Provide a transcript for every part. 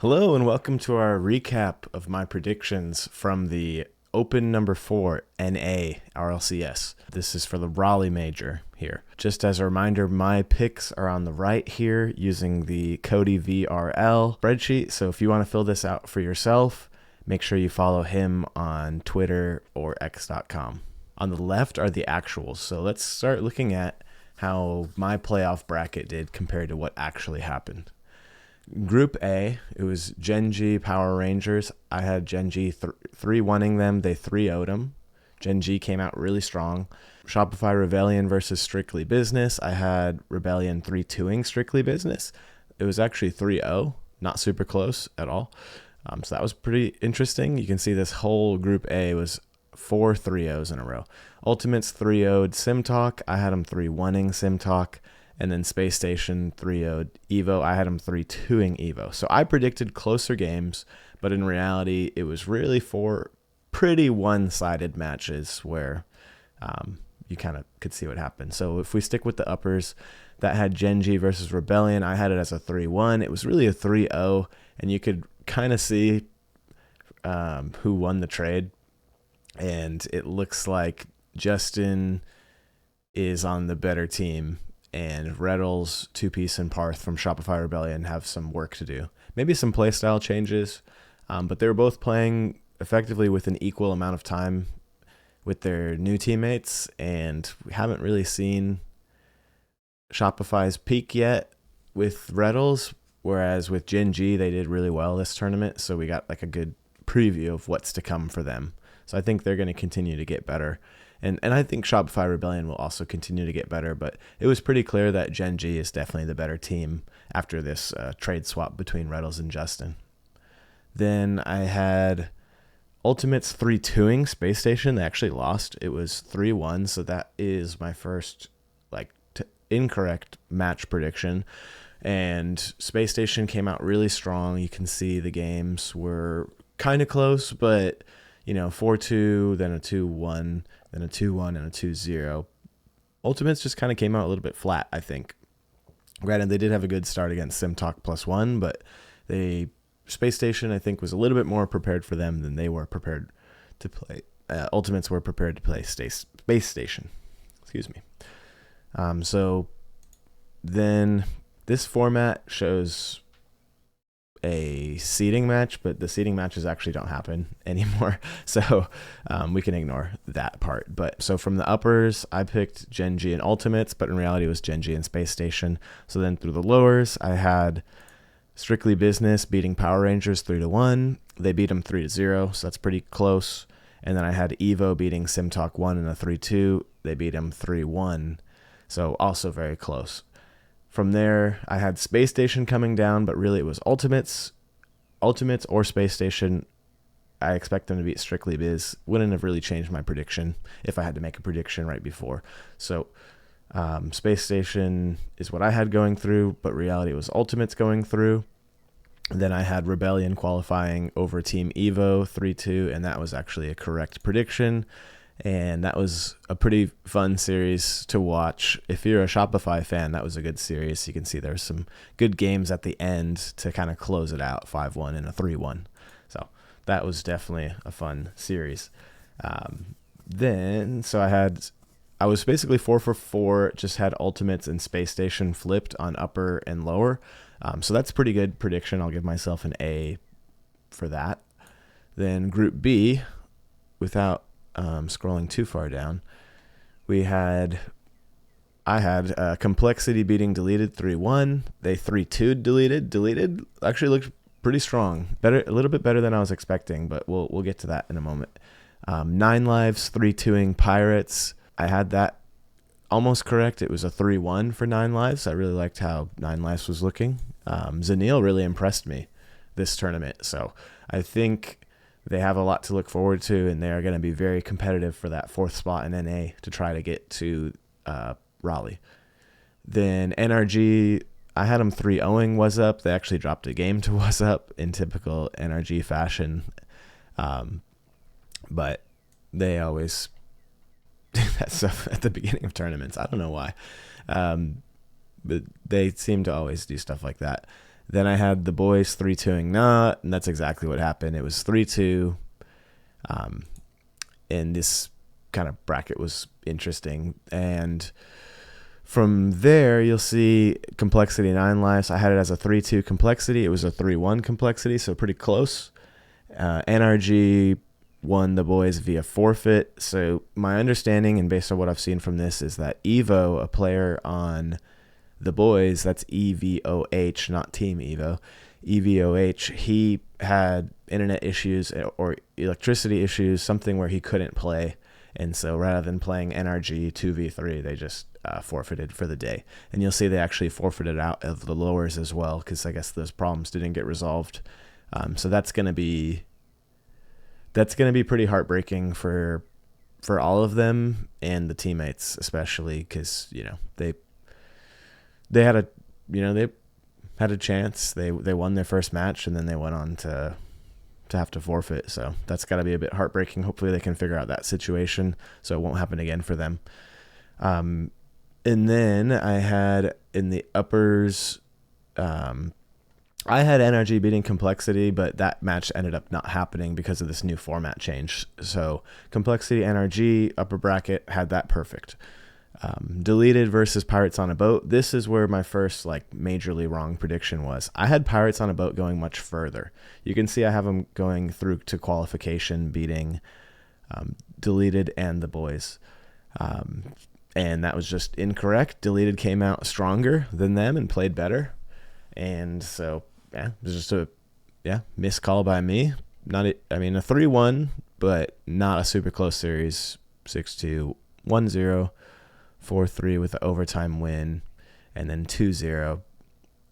Hello and welcome to our recap of my predictions from the Open number 4 NA RLCS. This is for the Raleigh Major here. Just as a reminder, my picks are on the right here using the Cody VRL spreadsheet. So if you want to fill this out for yourself, make sure you follow him on Twitter or x.com. On the left are the actuals. So let's start looking at how my playoff bracket did compared to what actually happened. Group A, it was Gen G Power Rangers. I had Gen G 3-1ing them. They 3-0'd them. Gen G came out really strong. Shopify Rebellion versus Strictly Business. I had Rebellion 3-2ing Strictly Business. It was actually 3-0, not super close at all. So that was pretty interesting. You can see this whole Group A was 4 3-0s in a row. Ultimates 3-0'd SimTalk. I had them 3-1ing SimTalk. And then Space Station 3-0'd Evo. I had them 3-2ing Evo. So I predicted closer games, but in reality, it was really 4 pretty one-sided matches where you kind of could see what happened. So if we stick with the uppers, that had Gen G versus Rebellion. I had it as a 3-1. It was really a 3-0, and you could kind of see who won the trade. And it looks like Justin is on the better team, and Reddles, Two Piece, and Parth from Shopify Rebellion have some work to do. Maybe some playstyle changes, but they were both playing effectively with an equal amount of time with their new teammates, and we haven't really seen Shopify's peak yet with Reddles, whereas with Gen G, they did really well this tournament, so we got like a good preview of what's to come for them. So I think they're going to continue to get better. And I think Shopify Rebellion will also continue to get better, but it was pretty clear that Gen G is definitely the better team after this trade swap between Reddles and Justin. Then I had Ultimates 3-2ing Space Station. They actually lost. It was 3-1, so that is my first incorrect match prediction. And Space Station came out really strong. You can see the games were kind of close, but 4-2, then a 2-1, then a 2-1, and a 2-0. Ultimates just kind of came out a little bit flat, I think. Granted, they did have a good start against SimTalk +1, but Space Station, I think, was a little bit more prepared for them than they were prepared to play. Ultimates were prepared to play Space Station. Excuse me. So then this format shows a seeding match, but the seeding matches actually don't happen anymore, so we can ignore that part. But so from the uppers, I picked Gen G and Ultimates, but in reality it was Gen G and Space Station. So then through the lowers, I had Strictly Business beating Power Rangers 3-1. They beat them 3-0, so that's pretty close. And then I had Evo beating SimTalk 1 in a 3-2. They beat them 3-1, so also very close. From there, I had Space Station coming down, but really it was Ultimates or Space Station. I expect them to beat Strictly Biz. Wouldn't have really changed my prediction if I had to make a prediction right before. So Space Station is what I had going through, but reality was Ultimates going through. Then I had Rebellion qualifying over Team Evo 3-2, and that was actually a correct prediction. And that was a pretty fun series to watch. If you're a Shopify fan, that was a good series. You can see there's some good games at the end to kind of close it out, 5-1 and a 3-1. So that was definitely a fun series. I was basically 4 for 4, just had Ultimates and Space Station flipped on upper and lower. So that's a pretty good prediction. I'll give myself an A for that. Then Group B, without scrolling too far down, I had Complexity beating Deleted 3-1. They 3-2'd Deleted actually looked pretty strong, a little bit better than I was expecting, but we'll get to that in a moment. 9 Lives 3-2ing Pirates. I had that almost correct. It was a 3-1 for 9 Lives. I really liked how 9 Lives was looking. Zanil really impressed me this tournament, so I think they have a lot to look forward to, and they are going to be very competitive for that 4th spot in NA to try to get to Raleigh. Then NRG, I had them 3-0ing Was Up. They actually dropped a game to Was Up in typical NRG fashion, but they always do that stuff at the beginning of tournaments. I don't know why, but they seem to always do stuff like that. Then I had the boys 3-2ing Nah, and that's exactly what happened. It was 3-2. And this kind of bracket was interesting. And from there, you'll see complexity 9 lives. I had it as a 3-2 complexity. It was a 3-1 complexity, so pretty close. NRG won the boys via forfeit. So my understanding, and based on what I've seen from this, is that Evo, a player on the boys, that's EVOH, not Team Evo, EVOH, he had internet issues or electricity issues, something where he couldn't play. And so rather than playing NRG 2v3, they just forfeited for the day. And you'll see they actually forfeited out of the lowers as well, because I guess those problems didn't get resolved. So that's going to be pretty heartbreaking for all of them and the teammates, especially because, they had a chance. They won their first match, and then they went on to have to forfeit. So that's got to be a bit heartbreaking. Hopefully they can figure out that situation so it won't happen again for them. And then I had in the uppers, I had NRG beating complexity, but that match ended up not happening because of this new format change. So complexity NRG upper bracket had that perfect. Deleted versus Pirates on a Boat. This is where my first majorly wrong prediction was. I had Pirates on a Boat going much further. You can see I have them going through to qualification, beating Deleted and the boys. And that was just incorrect. Deleted came out stronger than them and played better. And so, it was just a missed call by me. A 3-1, but not a super close series. 6-2, 1-0. 4-3 with the overtime win, and then 2-0.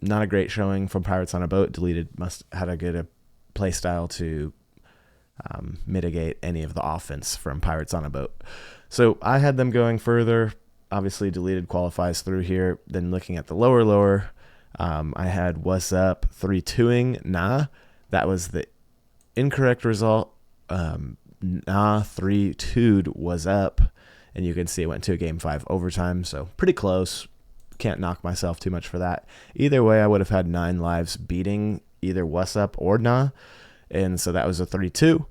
Not a great showing from Pirates on a Boat. Deleted must had a good play style to mitigate any of the offense from Pirates on a Boat. So I had them going further. Obviously, Deleted qualifies through here. Then looking at the lower, I had What's Up 3-2ing Nah. That was the incorrect result. Nah 3-2'd Was Up. And you can see it went to a Game 5 overtime, so pretty close. Can't knock myself too much for that. Either way, I would have had 9 lives beating either What's Up or Nah. And so that was a 3-2.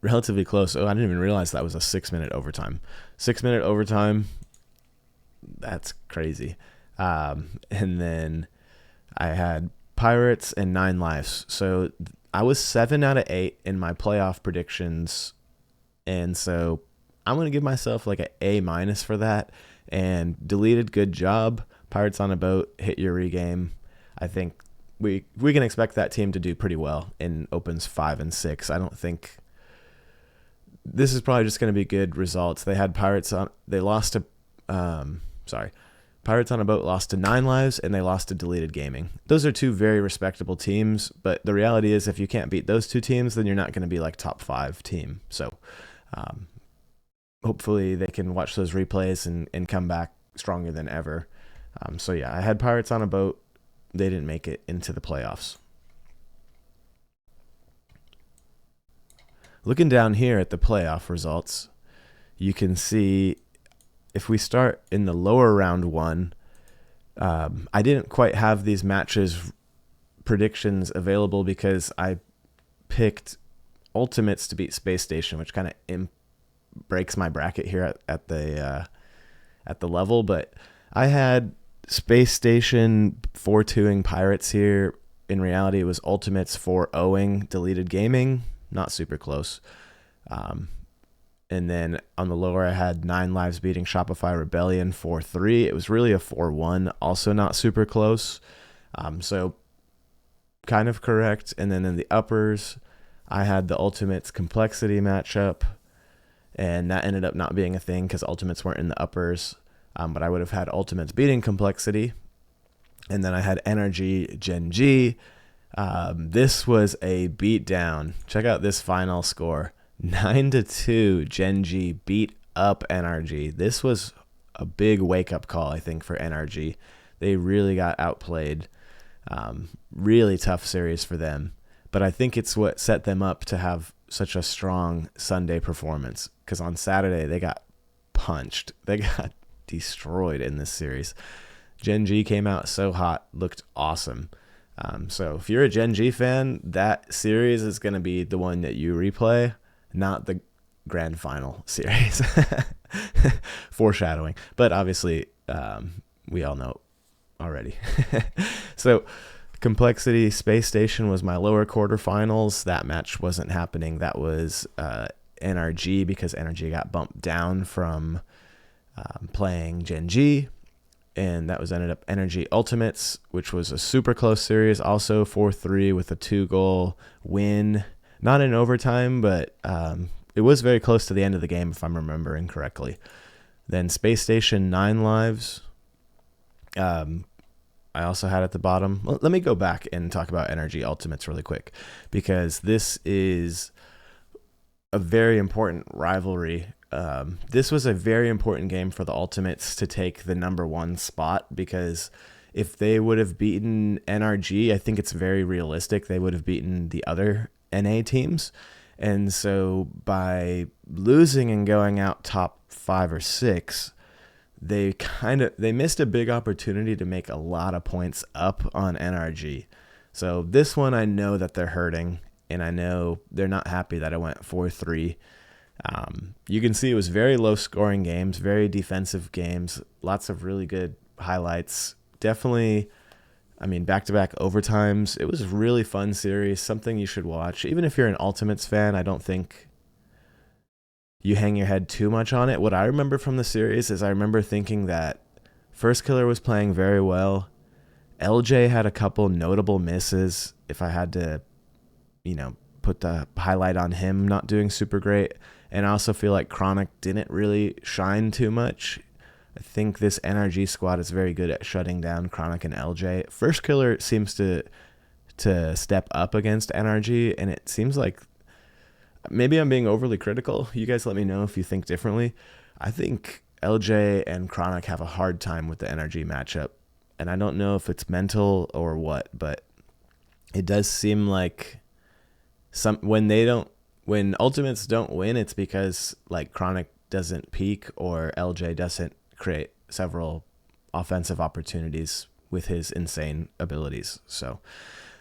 Relatively close. Oh, I didn't even realize that was a 6-minute overtime. 6-minute overtime. That's crazy. And then I had Pirates and 9 lives. So I was 7 out of 8 in my playoff predictions. And so I'm going to give myself an A- for that. And Deleted, good job. Pirates on a Boat, hit your regame. I think we can expect that team to do pretty well in opens 5 and 6. I don't think this is probably just going to be good results. They had Pirates on a Boat lost to 9 lives, and they lost to Deleted Gaming. Those are two very respectable teams, but the reality is if you can't beat those two teams, then you're not going to be top 5 team. So hopefully they can watch those replays and come back stronger than ever. I had Pirates on a Boat. They didn't make it into the playoffs. Looking down here at the playoff results, you can see if we start in the lower round 1, I didn't quite have these matches predictions available because I picked Ultimates to beat Space Station, which kind of breaks my bracket here at the level. But I had Space Station 4-2ing Pirates here. In reality, it was Ultimates 4-0ing Deleted Gaming. Not super close. And then on the lower, I had 9 lives beating Shopify Rebellion 4-3. It was really a 4-1, also not super close. So kind of correct. And then in the uppers, I had the Ultimates Complexity matchup, and that ended up not being a thing because Ultimates weren't in the uppers. But I would have had Ultimates beating Complexity. And then I had NRG Gen G. This was a beatdown. Check out this final score. 9-2, Gen G beat up NRG. This was a big wake-up call, I think, for NRG. They really got outplayed. Really tough series for them. But I think it's what set them up to have such a strong Sunday performance, because on Saturday they got punched. They got destroyed in this series. Gen G came out so hot, looked awesome. So if you're a Gen G fan, that series is going to be the one that you replay, not the grand final series. Foreshadowing. But obviously, we all know already. So Complexity Space Station was my lower quarterfinals. That match wasn't happening. That was NRG, because NRG got bumped down from playing Gen G. And that was ended up Energy Ultimates, which was a super close series, also 4-3 with a 2-goal win. Not in overtime, but it was very close to the end of the game, if I'm remembering correctly. Then Space Station 9 lives. I also had at the bottom. Well, let me go back and talk about Energy Ultimates really quick, because this is a very important rivalry. This was a very important game for the Ultimates to take the number 1 spot, because if they would have beaten NRG, I think it's very realistic they would have beaten the other NA teams. And so by losing and going out top 5 or 6, they missed a big opportunity to make a lot of points up on NRG. So this one, I know that they're hurting, and I know they're not happy that it went 4-3. You can see it was very low scoring games, very defensive games, lots of really good highlights. Definitely, back-to-back overtimes. It was a really fun series, something you should watch. Even if you're an Ultimates fan, I don't think you hang your head too much on it. What I remember from the series is I remember thinking that First Killer was playing very well. LJ had a couple notable misses. If I had to, put the highlight on him not doing super great. And I also feel like Chronic didn't really shine too much. I think this NRG squad is very good at shutting down Chronic and LJ. First Killer seems to step up against NRG, and it seems like maybe I'm being overly critical. You guys let me know if you think differently. I think LJ and Chronic have a hard time with the NRG matchup, and I don't know if it's mental or what, but it does seem like when Ultimates don't win, it's because like Chronic doesn't peak or LJ doesn't create several offensive opportunities with his insane abilities. So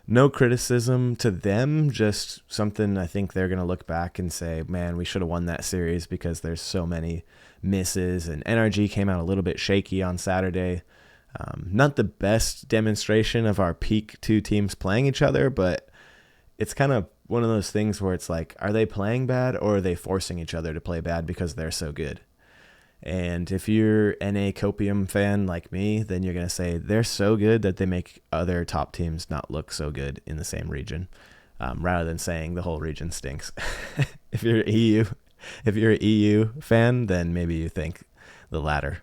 no criticism to them, just something I think they're going to look back and say, man, we should have won that series because there's so many misses. And NRG came out a little bit shaky on Saturday. Not the best demonstration of our peak 2 teams playing each other, but it's kind of one of those things where it's like, are they playing bad or are they forcing each other to play bad because they're so good? And if you're NA Copium fan like me, then you're going to say they're so good that they make other top teams not look so good in the same region, rather than saying the whole region stinks. If you're an EU fan, then maybe you think the latter.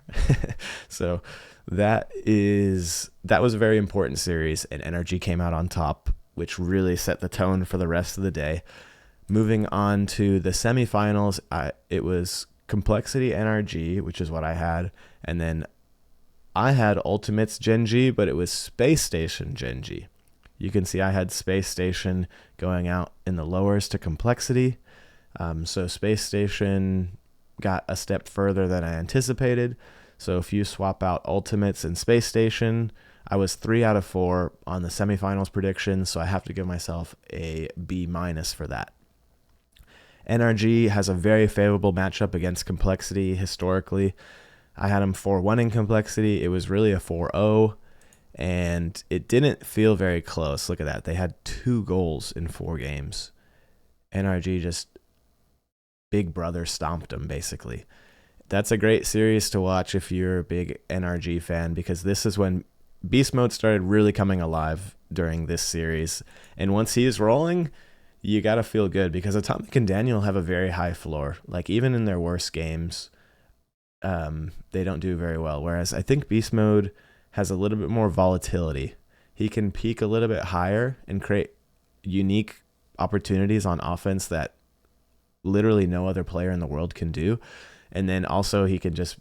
So that was a very important series, and NRG came out on top, which really set the tone for the rest of the day. Moving on to the semifinals, it was Complexity NRG, which is what I had, and then I had Ultimates Gen G, but it was Space Station Gen G. You can see I had Space Station going out in the lowers to Complexity. So Space Station got a step further than I anticipated. So if you swap out Ultimates and Space Station, I was 3 out of 4 on the semifinals prediction, so I have to give myself a B- for that. NRG has a very favorable matchup against Complexity historically. I had them 4-1 in Complexity. It was really a 4-0, and it didn't feel very close. Look at that. They had 2 goals in 4 games. NRG just big brother stomped them, basically. That's a great series to watch if you're a big NRG fan, because this is when Beast Mode started really coming alive during this series. And once he's rolling, you got to feel good, because Atomic and Daniel have a very high floor. Like, even in their worst games, they don't do very well. Whereas I think Beast Mode has a little bit more volatility. He can peak a little bit higher and create unique opportunities on offense that literally no other player in the world can do. And then also he can just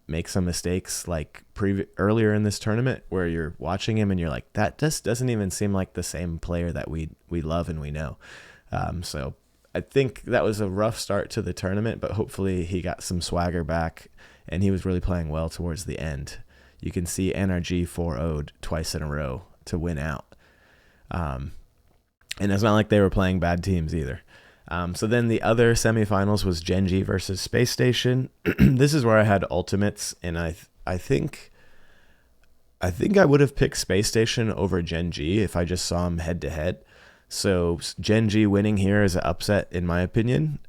make some mistakes like earlier in this tournament where you're watching him and you're like, that just doesn't even seem like the same player that we love and we know. So I think that was a rough start to the tournament, but hopefully he got some swagger back and he was really playing well towards the end. You can see NRG 4-0'd twice in a row to win out. And it's not like they were playing bad teams either. So then the other semifinals was Genji versus Space Station. This is where I had ultimates, and I think I would have picked Space Station over Genji if I just saw them head to head. So Genji winning here is an upset in my opinion.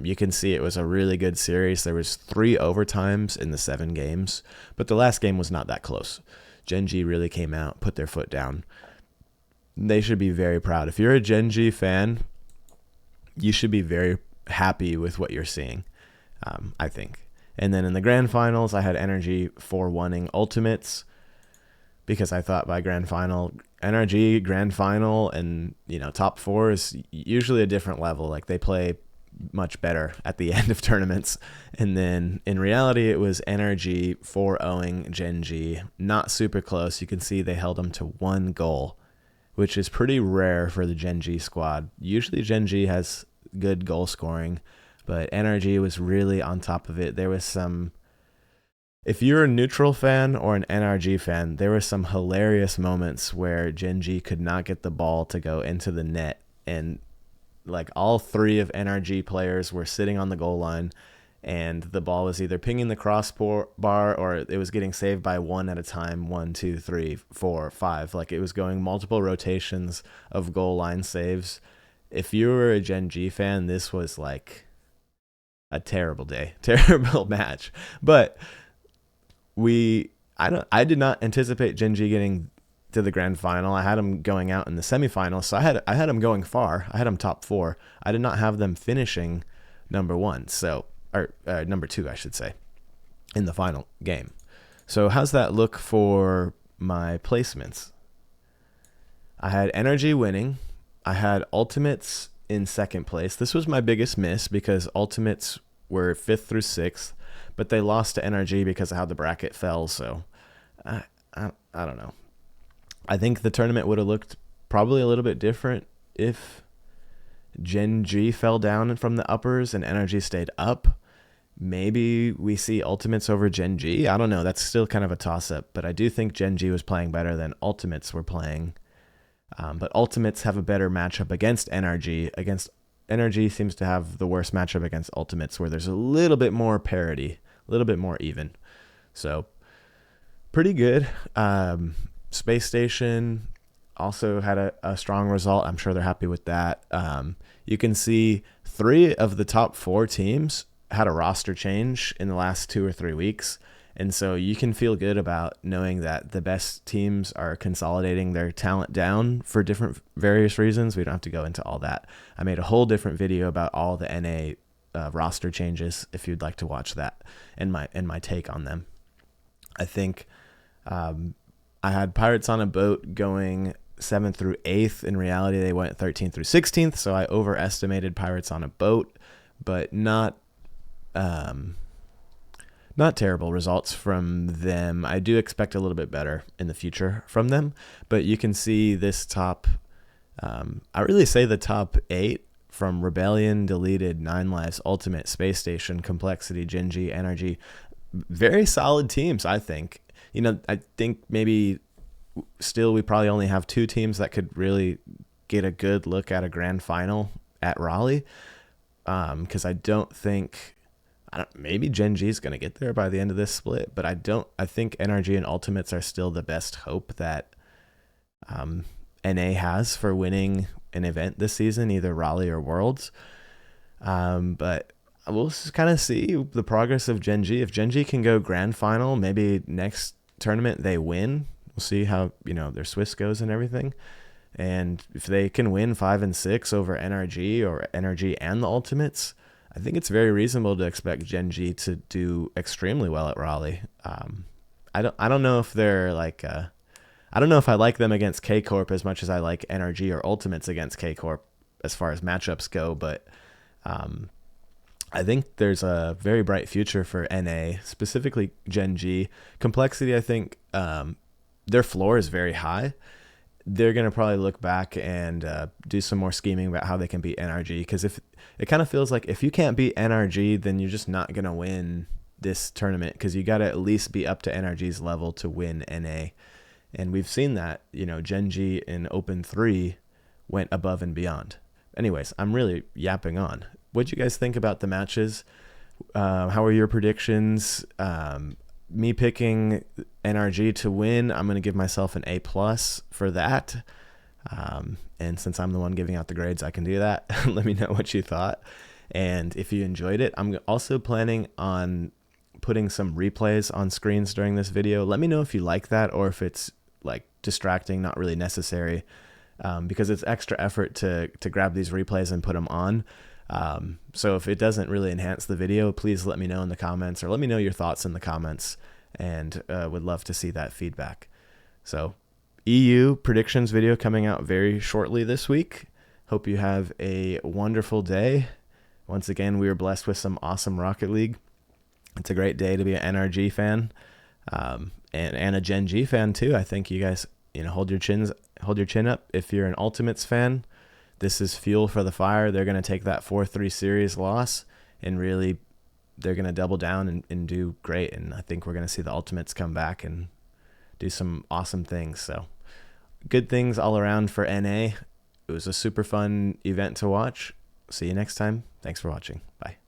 You can see it was a really good series. There was 3 overtimes in the 7 games, but the last game was not that close. Genji really came out, put their foot down. They should be very proud. If you're a Genji fan, you should be very happy with what you're seeing, I think. And then in the grand finals, I had Energy 4-1ing ultimates because I thought by grand final, Energy, grand final, and top 4 is usually a different level. Like they play much better at the end of tournaments. And then in reality, it was Energy 4-0ing Genji. Not super close. You can see they held them to 1 goal, which is pretty rare for the Genji squad. Usually Genji has good goal scoring, but Energy was really on top of it. There was some, if you're a neutral fan or an NRG fan, there were some hilarious moments where Genji could not get the ball to go into the net, and like all 3 of NRG players were sitting on the goal line, and the ball was either pinging the crossbar or it was getting saved by 1 at a time. 1, 2, 3, 4, 5. Like it was going multiple rotations of goal line saves. If you were a Genji fan, this was like a terrible day, terrible match. But I did not anticipate Genji getting to the grand final. I had them going out in the semifinals, so I had them going far. I had them top 4. I did not have them finishing number 1. So. Or number 2, I should say, in the final game. So how's that look for my placements? I had Energy winning. I had Ultimates in 2nd place. This was my biggest miss because Ultimates were 5th through 6th, but they lost to Energy because of how the bracket fell. So I don't know. I think the tournament would have looked probably a little bit different if Genji fell down from the uppers and Energy stayed up. Maybe we see Ultimates over Genji. I don't know. That's still kind of a toss-up, but I do think Genji was playing better than Ultimates were playing. But Ultimates have a better matchup against NRG. NRG seems to have the worst matchup against Ultimates, where there's a little bit more parity, a little bit more even. So pretty good. Space Station also had a strong result. I'm sure they're happy with that. You can see 3 of the top 4 teams had a roster change in the last 2 or 3 weeks. And so you can feel good about knowing that the best teams are consolidating their talent down for different various reasons. We don't have to go into all that. I made a whole different video about all the NA roster changes if you'd like to watch that and my take on them. I think I had Pirates on a Boat going 7th through 8th. In reality, they went 13th through 16th, so I overestimated Pirates on a Boat, but not terrible results from them. I do expect a little bit better in the future from them, but you can see this top, I really say the top 8 from Rebellion, Deleted, 9 Lives, Ultimate, Space Station, Complexity, Genji, Energy, very solid teams, I think. I think maybe still we probably only have 2 teams that could really get a good look at a grand final at Raleigh, because I don't think... maybe Genji is going to get there by the end of this split, but I think NRG and Ultimates are still the best hope that NA has for winning an event this season, either Raleigh or Worlds. But we'll just kind of see the progress of Genji. If Genji can go grand final, maybe next tournament they win. We'll see how their Swiss goes and everything. And if they can win 5 and 6 over NRG or NRG and the Ultimates, I think it's very reasonable to expect Genji to do extremely well at Raleigh. I don't know if they're like I don't know if I like them against K Corp as much as I like NRG or Ultimates against K Corp as far as matchups go, but I think there's a very bright future for NA, specifically Genji. Complexity, I think their floor is very high. They're going to probably look back and do some more scheming about how they can beat NRG, because if it kind of feels like if you can't beat NRG, then you're just not going to win this tournament, because you got to at least be up to NRG's level to win NA. And we've seen that, Gen G in Open 3 went above and beyond. Anyways, I'm really yapping on. What'd you guys think about the matches? How are your predictions? Me picking NRG to win, I'm going to give myself an A+ for that. And since I'm the one giving out the grades, I can do that. Let me know what you thought. And if you enjoyed it, I'm also planning on putting some replays on screens during this video. Let me know if you like that or if it's like distracting, not really necessary, because it's extra effort to grab these replays and put them on. So if it doesn't really enhance the video, please let me know in the comments, or let me know your thoughts in the comments, and would love to see that feedback. So EU predictions video coming out very shortly this week. Hope you have a wonderful day. Once again, we were blessed with some awesome Rocket League. It's a great day to be an NRG fan, and a Gen G fan too. I think you guys, hold your chin up. If you're an Ultimates fan, this is fuel for the fire. They're going to take that 4-3 series loss and really, they're going to double down and do great. And I think we're going to see the Ultimates come back and do some awesome things. So good things all around for NA. It was a super fun event to watch. See you next time. Thanks for watching. Bye.